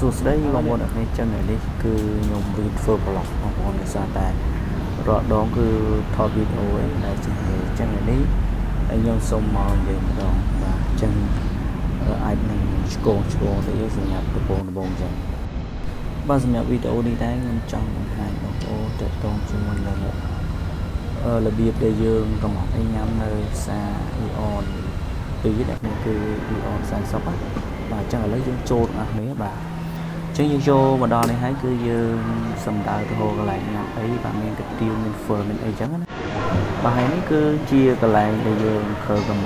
សួស្តីបងប្អូនអ្នកនេះចឹងនេះគឺខ្ញុំរៀនធ្វើប្លុកបងប្អូនដោយសារតែរាល់ដងគឺថតវីដេអូឯងដែលចឹងនេះហើយខ្ញុំសូមមកនិយាយម្ដងបាទចឹងអាចនឹងឆ្កងទៅសម្រាប់ដំបូងចឹងបាទសម្រាប់វីដេអូនេះដែរខ្ញុំចង់បង្ហាញបងប្អូនតកតងជាមួយនឹងរបៀបដែលយើងកំណត់ឲ្យញ៉ាំនៅផ្សារអ៊ីអនពីនេះគឺអ៊ីអន40បាទចឹងឥឡូវយើងចូលដល់គ្នាបាទចឹងយើងចូលមកដល់នេះហើយគឺយើងសំដៅទៅហៅកន្លែងញ៉ាំអីបាទមានកាទៀវមានហ្វឺមានអីចឹងណាបាទហើយនេះគឺជាកន្លែងដែលយើងធ្វើកំង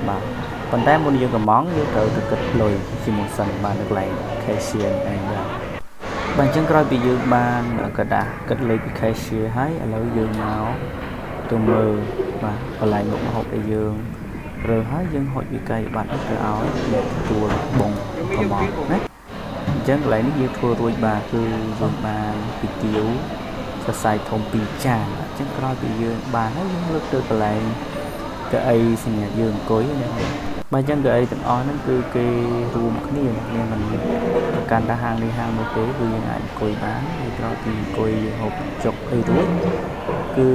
បាទប៉ុន្តែមុនយើងកំងយើងត្រូវទៅគិតលុយជាមុនសិនបាទនៅកន្លែង cashier ឯងបាទអញ្ចឹងក្រោយពីយើងបានกระดาษគិតលុយពី cashier ហើយឥឡូវយើងមកទៅមើលបាទកន្លែងមុខម្ហូបដែលយើងរើសហើយយើងហុចវិក័យប័ណ្ណទៅឲ្យអ្នកទទួលបងកំងណាអញ្ចឹងកន្លែងនេះយើងធ្វើរួចបាទគឺយើងបានពីទៀវសរសៃធំ2ចានអញ្ចឹងក្រោយពីយើងបានហើយយើងលើកទៅកន្លែងកៅអីសម្រាប់យើងអង្គុយណាបាទអញ្ចឹងកៅអីទាំងអស់ហ្នឹងគឺគេរួមគ្នាមានមិនប្រកាន់ថាហាងនេះហាងនោះទេគឺយើងអាចអង្គុយបានហើយក្រោយពីអង្គុយហូបចុកអីរួចគឺ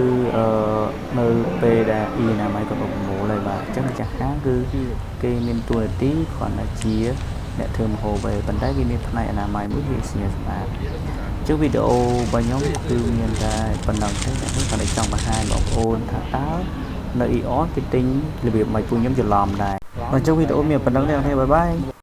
នៅពេលដែលអ៊ីណាម័យគាត់ប្រមូលហើយបាទអញ្ចឹងម្ចាស់ហាងគឺគេមានតួនាទីគ្រាន់តែជាអ្នកធ្វើម្ហូបឯងប៉ុន្តែវាមានផ្នែកអនាម័យមួយវាស្ងាត់ស្អាតជើងវីដេអូរបស់ខ្ញុំគឺមានតែប៉ុណ្ណឹងទេខ្ញុំគាត់តែចង់បង្ហាញបងប្អូនថាតើនៅអ៊ីអនគេទិញរបៀបម៉េចពួកខ្ញុំច្រឡំដែរអញ្ចឹងវីដេអូមានប៉ុណ្ណឹងទេអ្នកនរបាយបាយ